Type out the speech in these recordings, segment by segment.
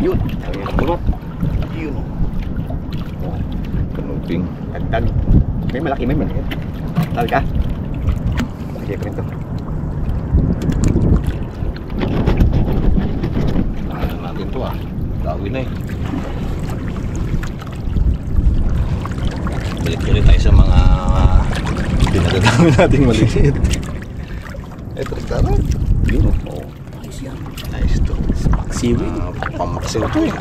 Yun. Tumat. Yun. Kanuping. Dagdag. May malaki, may malaki. Talaga. Sige pa rin to. Ano natin to ah. Dawi na eh. Balik ulit tayo sa mga pinagdadami nating maliit. Ito rin karan. Yun o. Oh. Nice yan. Nice to. Seaweed. Pamaksiw to eh.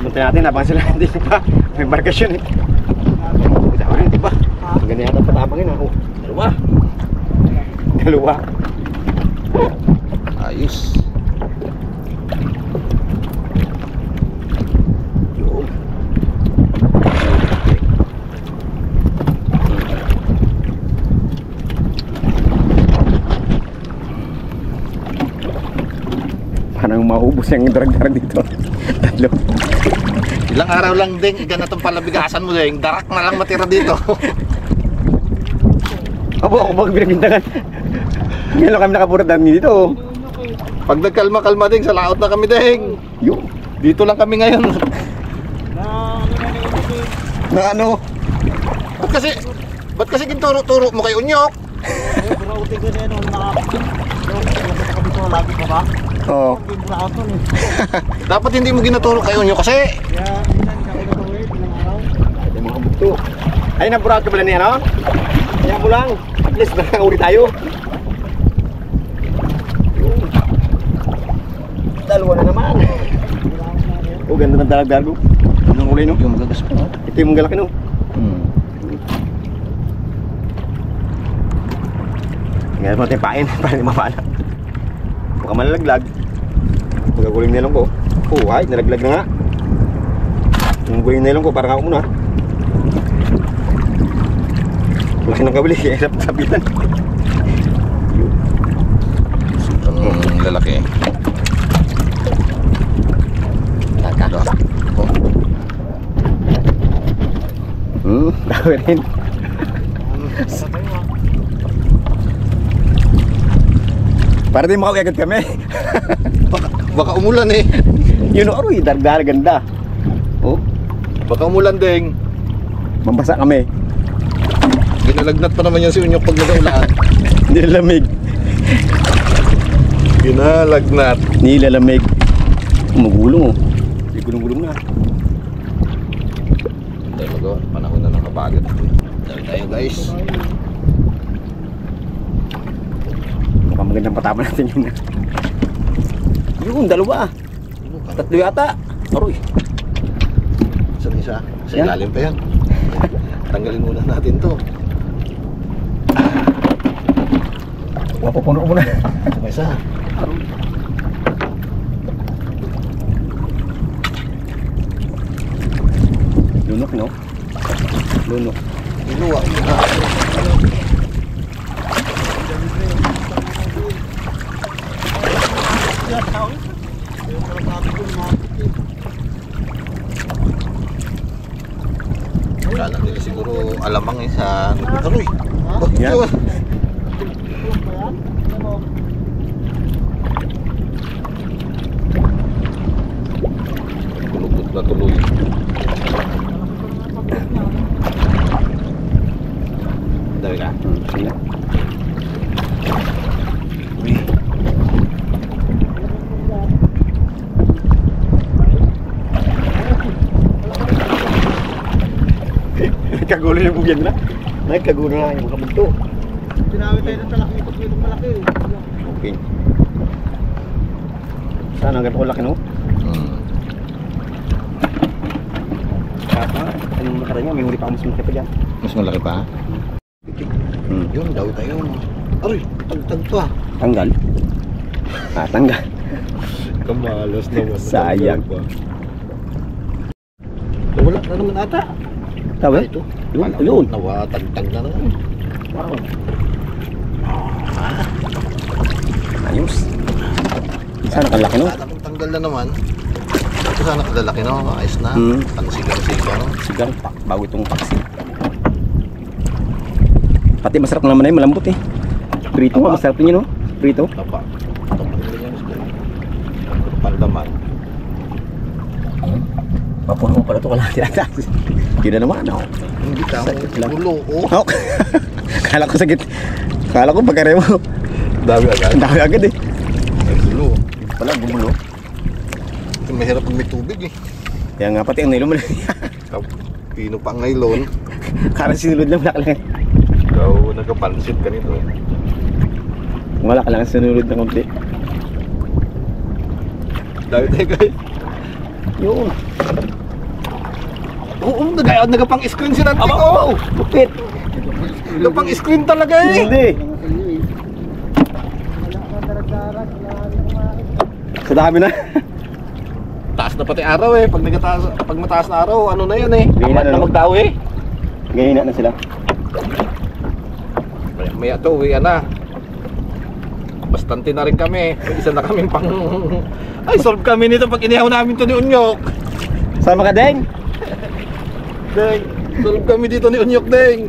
Punta natin, abang sila. Hindi pa. May barkasyon eh. Punta rin, di ba? Ang ganyan yata patabangin ako. Dalawa. Dalawa. Ayos. Yun. Parang maubos yung darag-darag dito. Tatlo. Ilang araw lang din, ganitong palabigasan mo din, darak na lang matira dito. Abo, ako bang pinabintangan? Ngayon lang kami nakapurat namin dito. Pag nagkalma-kalma din, sa laot na kami din. Yun. Dito lang kami ngayon. Na ano? Ba't kasi ginturo-turo mo kay Unyok? Oo. Dapat hindi mo ginaturo kay Unyok kasi. Ay, mga bugto. Ay, napurat ka pala niya, no? Kaya mo lang. At least nakakauli tayo. Dalawa na naman. Oh, ganda ng dalag-dalag. Anong kulay, no? Yung magagas pa, no? Ito yung galaki, no? Ngayon natin pain para hindi mapala. Baka malalaglag. Magaguling nilong ko. Oh, ay, nalaglag na nga. Yung guling nilong ko, parang ako muna. Laki ng kabili, kaya hirap sabitan. Ang lalaki. Taka. Oh. Dami rin. Para din makauwi agad kami. Baka umulan eh. Yun o, aroy, dargara ganda. Oh, Baka umulan din. mambasa kami. Ginalagnat pa naman yan si Unyok pag nag-ulan. Nilalamig. Ginalagnat. Nilalamig. Magulong oh. Hindi gulong-gulong na. Tayo magawa. Panahon na ng kabagat. Dali tayo guys. Mukhang magandang patama natin yun. Yun, dalawa. Tatlo yata. Aroy. Saan isa? Sa Yan. ilalim pa yan. Tanggalin muna natin to. Wapapuno ko muna. Sa isa. Aroy. Lunok, no? Lunok. Iluwa. Kala nila siguro alamang eh sa Aroy. Oh, Yan. yun. Kulubot na tuloy. Dami ka. Sige. Uy. Nagkagulo yung bugyan na. Nagkagulo na yung mga bugto. Tinawid tayo ng talaki, ito yung malaki. Okay. Sana ang ganito laki, no? Kaka, anong nakaraan niya? May huli pa mas malaki pa dyan. Mas malaki pa? Yun, daw tayo. Aroy, tagtag to ah. Tanggal. Ah, tanggal. Kamalas naman. Sayang. Wala na naman ata. Tawa? Ito. Yun, yun. Nawa, tagtag na naman. Wow. Ayos. Sana kalaki, no? Tanggal na naman. Ito sana kalalaki no, ayos na. Ang sigang-sigang. Sigang, bago itong paksi. Pati masarap naman na yun, malambot eh. Prito nga, masarap din yun, no? Prito. Tapa. Tapa nila yan gusto. Pandaman. Mapuno pala ito, wala tinataas. Yun na naman, no? Hindi ka Sakit lang. gulo, oh. Oh. Kala ko sakit. Kala ko pagkare mo. Dami agad. Ang dami agad eh. Ay, gulo. Wala, bumulo. Ito mahirap pag may tubig eh. Kaya nga pati ang nilo mo. Pino pa ngayon. Kala sinulod lang, wala ka lang. Ikaw nagkapansit ka nito eh. Wala ka lang sinulod na konti. Dami tayo guys. Yun. Oo, nagapang-screen si Ranting. Aba, Oo, lupit. nagapang-screen talaga eh. Hindi. Sa dami na. Taas na pati araw eh. Pag mataas na araw, ano na yan eh. Gahina Amat na, na no? magdaw eh. Gahina na sila. Maya to, uwi na. Bastante na rin kami. May isa na kaming pang... Ay, solve kami nito pag inihaw namin to ni Unyok. Sama ka, Deng? Deng, solve kami dito ni Unyok, Deng.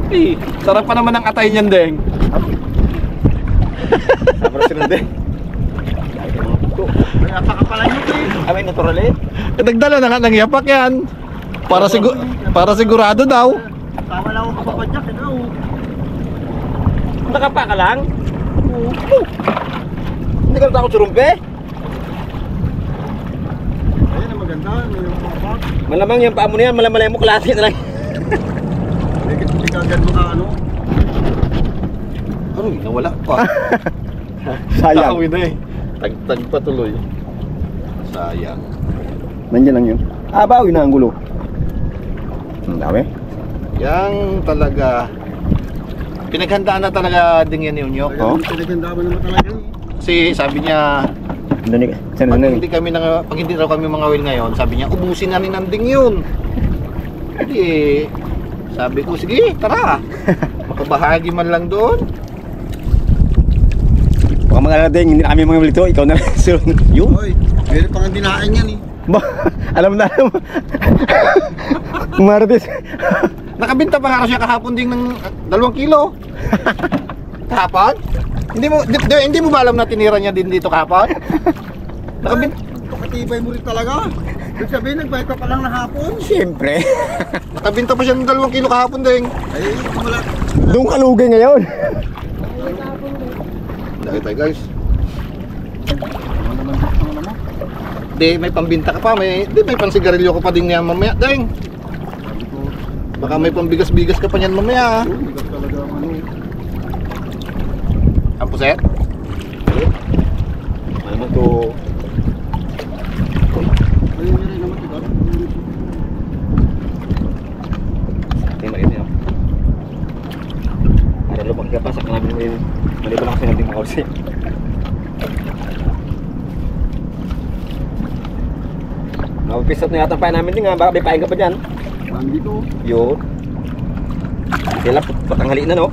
Eh, sarap pa naman ang atay niyan, Deng. Sama sila, Deng. May apaka pala nyo eh. May natural eh. Nagdala na nga ng yapak yan. Para sigurado daw. Tama lang ako kapapadyak. Ano? Nakapa ka lang? Hindi ka natakot surumpe? Ayun ang maganda. May yung kapak. Malamang yung paa mo na yan, malamalay mo klase na lang. Hindi kagad mo ka ano. Ano, nawala pa. Sayang. Tawid na eh. Tagtag pa tuloy. Sayang. Nandiyan lang yun. Bawi na ang gulo. Ang dami. Yang talaga pinaghandaan na talaga din yan ni Unyok. Oo. Pinaganda mo naman talaga eh. Kasi sabi niya Doon saan pag doon? hindi raw kami mga oil ngayon, sabi niya ubusin na ni Nanding yun. Hindi sabi ko sige tara. Makabahagi man lang doon. Baka mga Deng, hindi na kami mga milito. Ikaw na lang. Yun. Hoy, meron pang dinain yan eh. Ba, alam na alam. Martes. Nakabenta pa nga siya kahapon ding ng 2 kilo. Kahapon? Hindi mo ba alam na tinira niya din dito kahapon? Nakabenta. Pakatibay mo rin talaga. Ibig sabihin, nagbayad ka pa lang na hapon. Siyempre. Nakabenta pa siya ng 2 kilo kahapon ding. Ay, wala. Doon ka lugay ngayon. Dahil tayo guys. Di may pambinta ka pa, may pansigarilyo ka pa din niya mamaya, deng. Baka may pambigas-bigas ka pa niyan mamaya. Bigat talaga ang ano. Ang puset? Ano mo to? Ayun nga rin naman diba? Tingnan mo yun. Ada lubang ka pa sa kanamin mo yun. Mali pa lang kasi natin makausi. Napipisat na yata ang pain namin din nga. Baka may pain ka pa dyan. Marami dito. Yun. Kaya patanghali na no.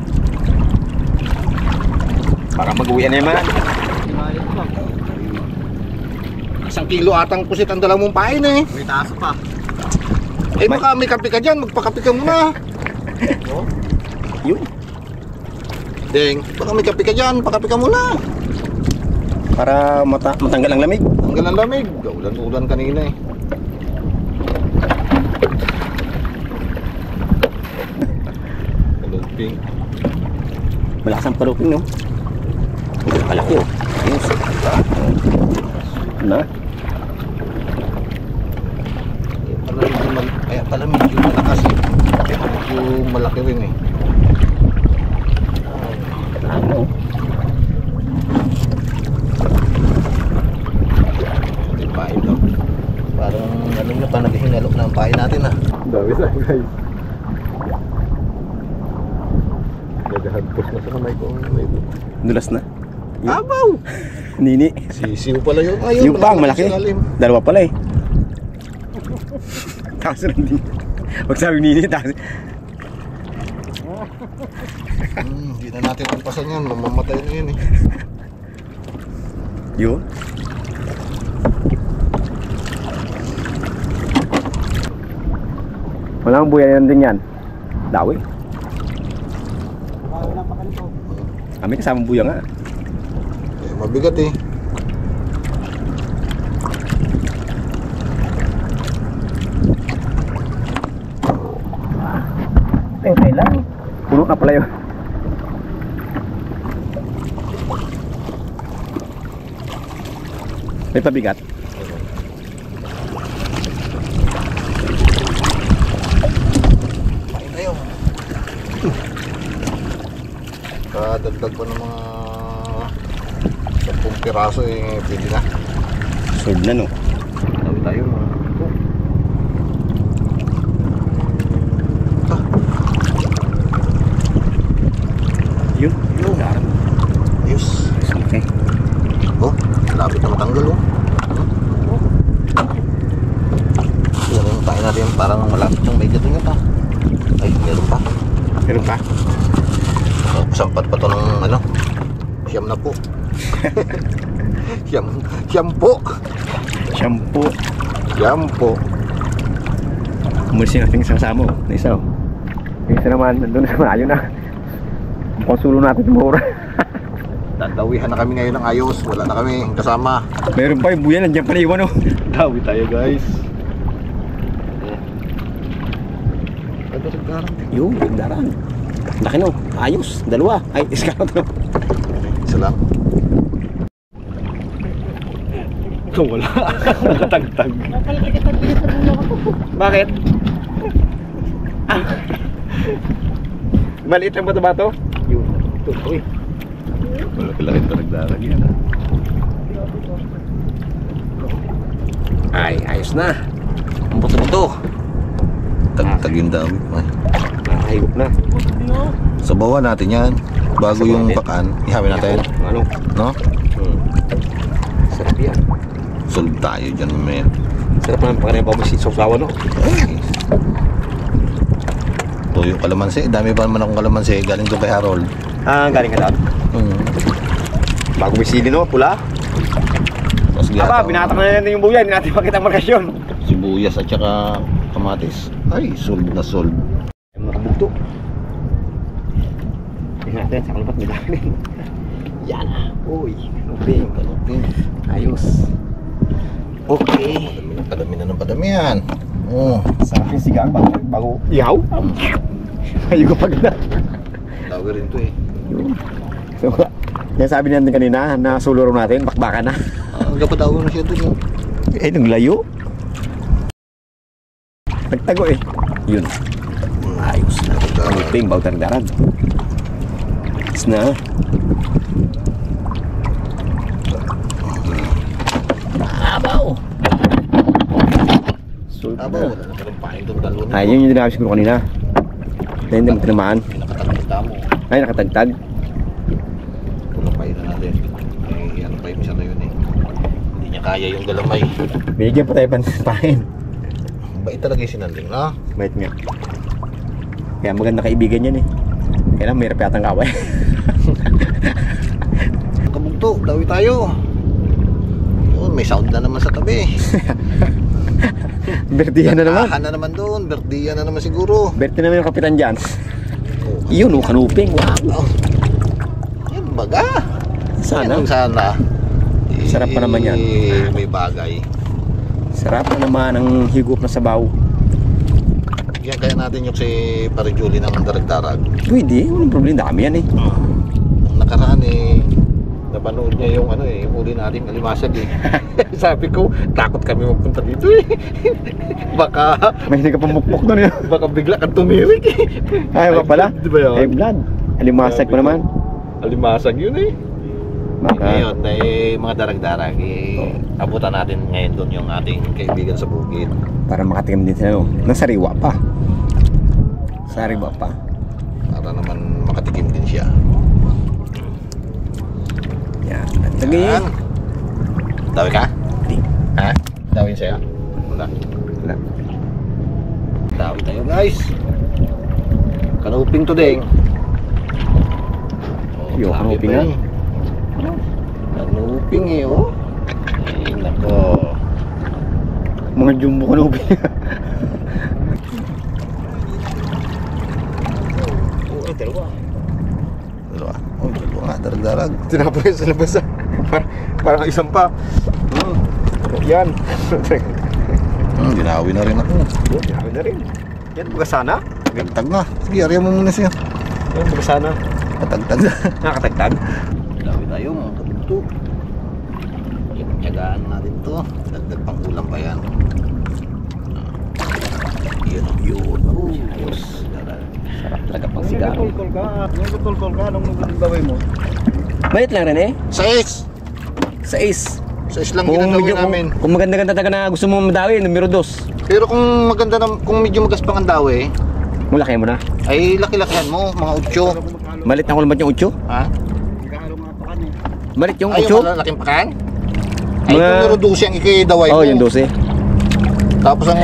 Para mag-uwi na naman. Hinayat pa. 1 kilo atang pusit ang dala mong pain eh. May taso pa. Eh baka may kape ka dyan, magpakape ka muna. Oh. Yun. Deng, baka may kape ka dyan, pakape ka muna. Para matanggal ang lamig. Tanggal ang lamig. Ulan-ulan kanina eh. Kaluping. Malakas ang paluping no. Kalaki oh. Yes. Na? Kaya pala medyo malakas eh. Kaya medyo malaki rin eh. Ano? Hindi pain no. Parang ano na pa naghihingalok na ang pain natin ah. Dami sa guys. Nagahagpos na sa kamay ko. Dulas na. Abaw! Nini. Sisiw pala yun. Ayun, Yung pang malaki. sa lalim. Dalawa pala eh. Tapos rin din. Huwag sabi nini. Tapos. Hindi na natin pampasan yan. Mamamatay na yun eh. Yun. Walang buyan yan din yan. Dawi. Bago lang pa Kami kasama buya nga. Eh, mabigat eh. Tentay lang. Puno na pala yun. May pabigat. Ayun. Kadagdag pa ng mga 10 piraso eh, pwede na. Sold na no. Tawi tayo mga ito. Yun. Yun. Ayos. Okay. Oh, lapit na matanggal oh. Yan tayo natin parang malapit ng medyo doon pa. Ay, meron pa. Meron pa? Oh, sampat pa to ng ano. Siyam na po. Siyam po. Shampoo. Siyam po. Umalis yung ating isang samo. Na isa oh. Yung isa naman, nandun sa malayo na. Mukhang sulo natin tumura. Tatawihan na kami ngayon ng ayos. Wala na kami kasama. Meron pa yung buya, nandiyan pa na iwan oh. Tawi tayo guys. Yung daran. Laki no. Ayos. Dalawa. Ay, iskano to. Isa lang. Ito wala. Nakatagtag. Bakit? Maliit lang ba ito ba ito? Yun. Ito. Uy. Malaki-laki ito nagdarag yan. Ay, ayos na. Ang buto-buto. Tagtag yung dami. Ay. Nakahigop na. Sabawan natin yan. Bago Sabawan yung natin. pakan, ihawin natin. Ano? No? Sarap yan. Solve tayo dyan mamaya. Sarap naman pa kanina babusit sa usawa no? Ay. Tuyo kalamansi. Dami pa naman akong kalamansi. Galing doon kay Harold. Ah, galing ka doon. Bago may sili no? Pula. Tapos Aba, binatak na natin yung buya. Hindi natin makita ang markasyon. sibuyas at saka kamatis. Ay, solve na solve. Yung nakabugto. Tingnan natin, sa kalapat may dami. Yan. Uy, okay. Ayos. Okay. Padami na ng padami yan. Oh. Sarap yung sigang bago ihaw. Ayaw ko pag na. Tawag rin to eh. So, yan sabi natin kanina na suluro natin, bakbaka na. Ang kapatawag na siya doon. Eh, nung layo. Nagtago eh. Yun. Ayos na. Pangiping, bautang-daran. Ayos na. Abaw! Sulp Abaw, na. wala na palang pain doon dalawa. Ay, yun yung dinabis ko kanina. Dahil hindi mo tinamaan. Pinakatagtagta mo. Ay, nakatagtag. Walang pain na natin. Eh, ano pa yung isa na yun eh. Hindi niya kaya yung galamay. Binigyan pa tayo panin. Bait talaga yung sinanding, no? Bait nga. Kaya maganda kaibigan yan eh. Kaya lang, mayroon pa yatang kaway. Kabugto, dawi tayo. Yun, may sound na naman sa tabi. Bertihan na naman. Nakahan na naman doon. Bertihan na naman siguro. Berti naman yung kapitan dyan. Oh. Yun, kanuping. Wow. Oh. Yan baga. Sana. Yan, sana. Sarap pa naman yan. May bagay. Sarap na naman ang higop na sabaw. Yan kaya natin yung si Pare Julie ng darag-darag. Pwede, walang problema. Dami yan eh. Nung nakaraan eh, napanood niya yung ano eh, yung uli natin alimasag eh. Sabi ko, takot kami magpunta dito eh. Baka May hindi ka pamukpok doon yun. baka bigla kang tumirik eh. Ay, ba pala? Di ba yun? Ay, blood. Alimasag pa naman. Alimasag yun eh. Baka. Ngayon, mga darag-darag eh, abutan natin ngayon doon yung ating kaibigan sa bukid. Para makatikim din sila no. Nang sariwa pa. Sariwa pa. Para naman makatikim din siya. Yan. Lagay. Yan. Dawi ka? Di. Ha? Dawin sa'yo? Wala. Wala. Dawi tayo guys. Kanuping to ding. Yo, kanuping nga. Kanuping eh oh. Ay nako. Mga jumbo kanuping. Oh, ay dalawa. Dalawa. Oh, dalawa nga, darag-darag. Tinapos sa labas ah. Parang isang pa. Yan. Dinawi na rin ako. Dinawi na rin. Yan, baga sana. Tagtag na. Sige, ariya mo muna siya. Yan, baga sana. Katagtag na. Nakatagtag. Dinawi tayo mga kabugto. Yagaan natin to. Dagdag pang ulam pa yan. Yun ang yun. Ayos. Sarap talaga pang sigaro. Nagtulkol ka. Anong nagdaway mo? Maliit lang rin eh. 6! 6. 6 lang ginagawin namin. Kung maganda-ganda talaga na gusto mo madawi, numero 2. Pero kung maganda na, kung medyo magaspang ang dawi, Mulaki mo na. ay laki-lakihan mo, mga 8. Malit na kulmat yung 8. Ha? Nagkahalo mga pakan eh. Malit yung Ay, 8. yung malalaking pakan? Ay, Mga- numero 12 ang ikidaway mo. Oh, yung 12. Tapos ang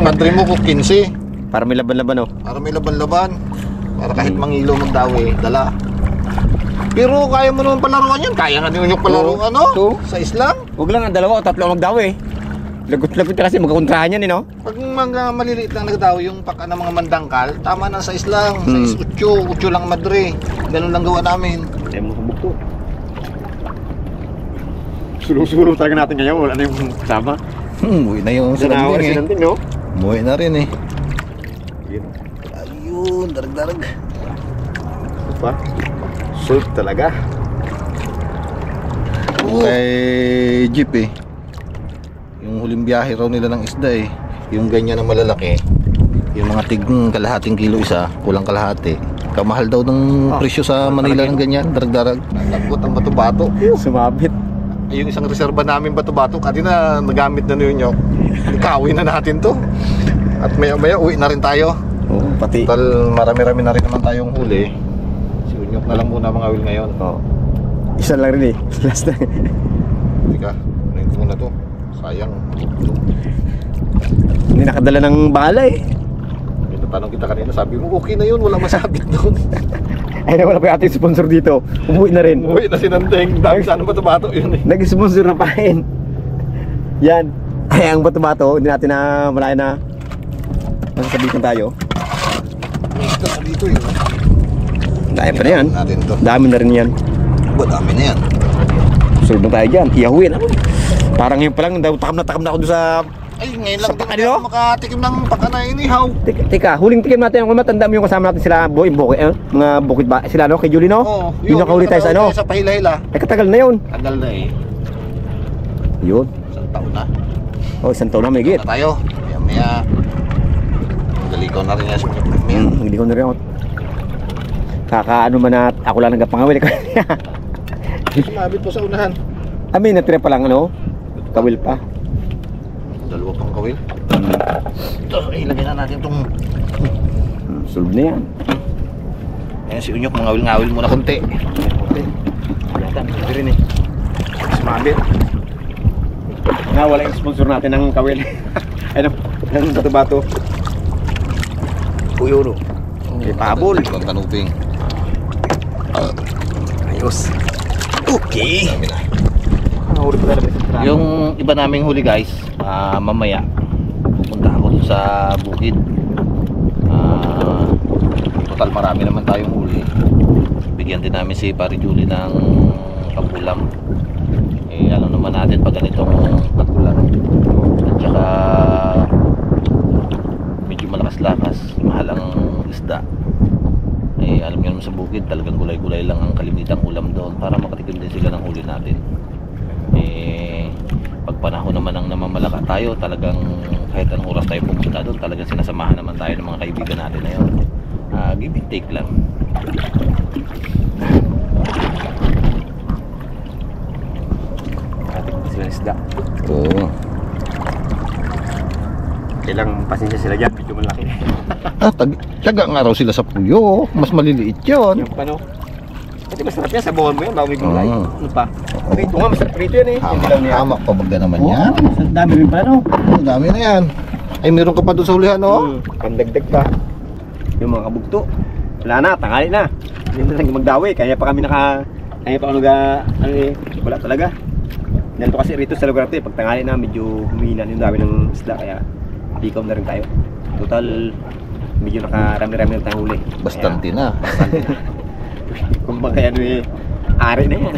madre mo ko 15. Para may laban-laban oh. Para may laban-laban. Para kahit mangilo magdawi, dala. Pero kaya mo naman palaruan yan. Kaya nga din yung palaruan, no? Oo. Sa islang. Huwag lang, 2 o 3 ang magdawi. Lagot-lagot kasi magkakontrahan yan eh no? Pag mga maliliit lang nagdawi yung paka ng mga mandangkal, tama na sa islang. Sa 8 lang madre. Ganun lang gawa namin. Ayaw mo kabukto. Sulong-sulong talaga natin ngayon. Wala na yung kasama. Uwi na yung Sanawa na sinanting no? Umuwi na rin eh. Yun. Ayun, darag-darag. Pa? Salt talaga. Kay Jeep eh. Yung huling biyahe raw nila ng isda eh. Yung ganyan na malalaki. Yung mga kalahating kilo isa, kulang kalahati. Kamahal daw ng presyo sa Manila ng ganyan, darag-darag. Nagkot ang bato-bato. Sumabit. Yung isang reserba namin bato-bato, kanina nagamit na ninyo. Ikawin na natin to. At maya-maya uwi na rin tayo. Oo, pati. Total marami-rami na rin naman tayong huli. Si Unyok na lang muna mga wil ngayon. Oo. Isa lang rin eh. Last na. Hindi ka, unahin ko muna to. Sayang. Hindi nakadala ng bala eh. Tanong kita kanina, sabi mo okay na yun, wala masabit doon. Ay na wala pa yung ating sponsor dito. Umuwi na rin. Umuwi na si Nandeng, dami sana bato-bato yun eh. Nag-sponsor na pain. Yan. Ay, ang bato-bato, hindi natin na malayan na masasabitan tayo. Ito na dito yun. Dami pa na yan. Natin to. Dami na rin yan. Ba, dami na yan. Sunod na tayo dyan. Iyahuin ako. Parang ngayon pa lang, takam na ako doon sa... Ay, ngayon lang Sa din pakanilo? ako makatikim ng pakana inihaw. Teka, huling tikim natin yung matanda mo yung kasama natin sila, mga bukid ba? Sila no? Kay Julie no? Oo. Yun nakahuli tayo sa ano? Sa pahila-hila. Ay, katagal na yun. Tagal na eh. Yun. Isang taon na. Oh, isang taon na may git. Na tayo. Maya-maya. Galikaw na rin yan sa mga. Hindi ko na rin ako. Kakaano man at ako lang nagpangawil. Sumabit po sa unahan. Amin, natira pa lang ano? Kawil pa. Dalawa pang kawil. Ito, ilagay na natin itong... Solve na yan. Ayan si Unyok, mangawil-ngawil muna konti. Yata, hindi rin eh. Sumabit. Nga, wala yung sponsor natin ng kawil. Ano, ng bato-bato. Puyuro. May pabol. Ang kanuping. Ayos. Okay. Dami na. Nahuli pa talaga sa Yung iba naming huli guys, mamaya pupunta ako dun sa bukid. Total marami naman tayong huli. Bigyan din namin si Pari Julie ng pag-ulam. Eh alam naman natin pag ganitong pag-ulam. At saka medyo malakas-lakas, mahal ang isda. Eh alam niyo naman sa bukid, talagang gulay-gulay lang ang kalimitang ulam doon para makatikim din sila ng huli natin. Eh pag panahon naman ang namamalaka tayo, talagang kahit anong oras tayo pumunta doon, talagang sinasamahan naman tayo ng mga kaibigan natin na yun. Give and take lang. Sila isda. Oo. Kailang pasensya sila dyan, medyo malaki. Tiyaga nga raw sila sa puyo. Mas maliliit yun. Yung pano. Kasi masarap yan, sabawan mo yan, bago may gulay. Oo. Ano pa? Prito nga, masarap prito yan eh. Hindi lang niya. Hamak pa bagga naman yan. Ang dami rin pa no? Ang dami na yan. Ay meron ka pa doon sa hulihan, no? Pandagdag pa. Yung mga kabugto. Wala na, tangali na. Hindi na lang magdawi, kaya pa kami kaya pa ano eh, wala talaga. Nandito kasi rito sa lugar natin, pag tangali na, medyo humihina yung dami ng isda, kaya dikaw na rin tayo. Total, medyo nakarami-rami na tayong huli. Bastante na. Bastante na. Kung baka ano eh, ari na yan.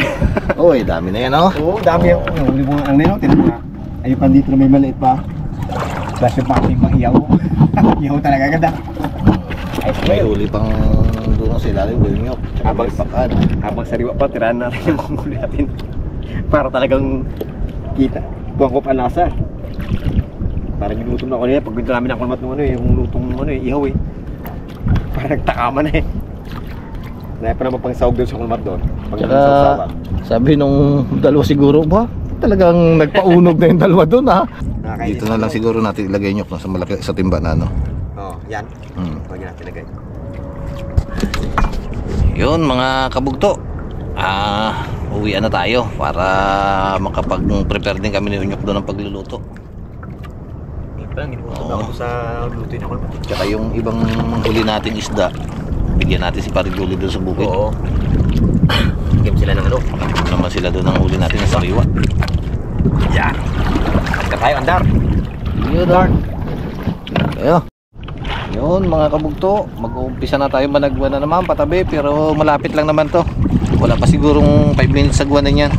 Oy, dami na yan, oh. Oo, dami yung huli mo ang nino, tinan mo nga. Ayun pa dito na may maliit pa. Plus yung paking pang iyaw. Iyaw talaga ganda. May huli pang doon sa ilalim, gulnyok. Habang Pakan. habang sariwa pa, tirahan natin yung huli natin. Para talagang kita. Buwang ko pa nasa. Parang yung lutong na ako niya, pag binto namin ang kulmat ng ano eh, yung lutong ano eh, ihaw eh. Parang nagtakaman na eh. Naya pa naman pang sahog doon sa kulmat doon. Pag Tsaka, sausawan. sabi nung dalawa siguro ba, talagang nagpaunog na yung dalawa doon, ha? Nakakainis. Dito na lang siguro natin ilagay nyo sa malaki sa timba na, no? Oo, yan. Huwag natin lagay. Yun, mga kabugto. Uwian na tayo para makapag-prepare din kami ni Unyok doon ng pagluluto. Parang ginutom ako sa luto niya kulmat. Tsaka yung ibang huli nating isda, bigyan natin si Pariguli doon sa bukid. Oo. Game sila ng ano. Naman sila doon ang huli natin sa sariwa. Yan. Ka tayo, andar. Yun, Dark. Ayo. Yun, mga kabugto, mag-uumpisa na tayo managwa na naman patabi, pero malapit lang naman to. Wala pa sigurong 5 minutes sagwa na yan.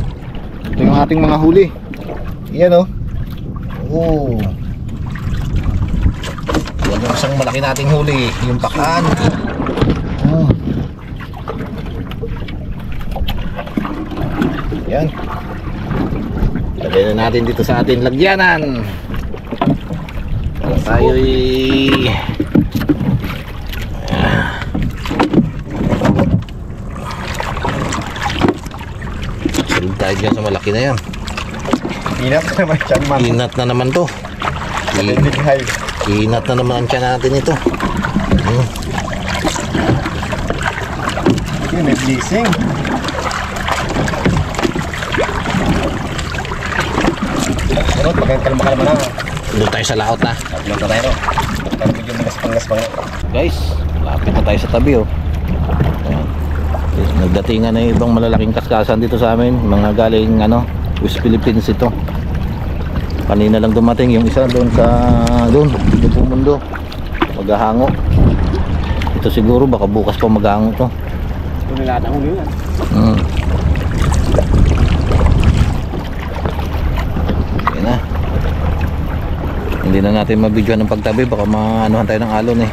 Ito yung ating mga huli. Yan, oh. Oo. Yan yung isang malaki nating huli, yung pakan. Yan. Lagay na natin dito sa ating lagyanan. Para tayo'y salud tayo dyan sa malaki na yan. Inat na naman siya, ma'am. Inat na naman to. Malindighay. Inat na naman siya natin ito. Okay, may blessing. Pero pag kalma-kalma na. Doon tayo sa laot na. Tapos na tayo. Pero medyo magaspang-gaspang na. Guys, lapit na tayo sa tabi, oh. Ayan. Nagdatingan na yung ibang malalaking kaskasan dito sa amin. Mga galing West Philippines ito. Kanina lang dumating yung isa doon sa doon po mundo. Maghahango. Ito siguro baka bukas pa maghahango to. Ito nila ang huli yan. Yan na. Hindi na natin mabidyoan ng pagtabi, baka maanuhan tayo ng alon eh.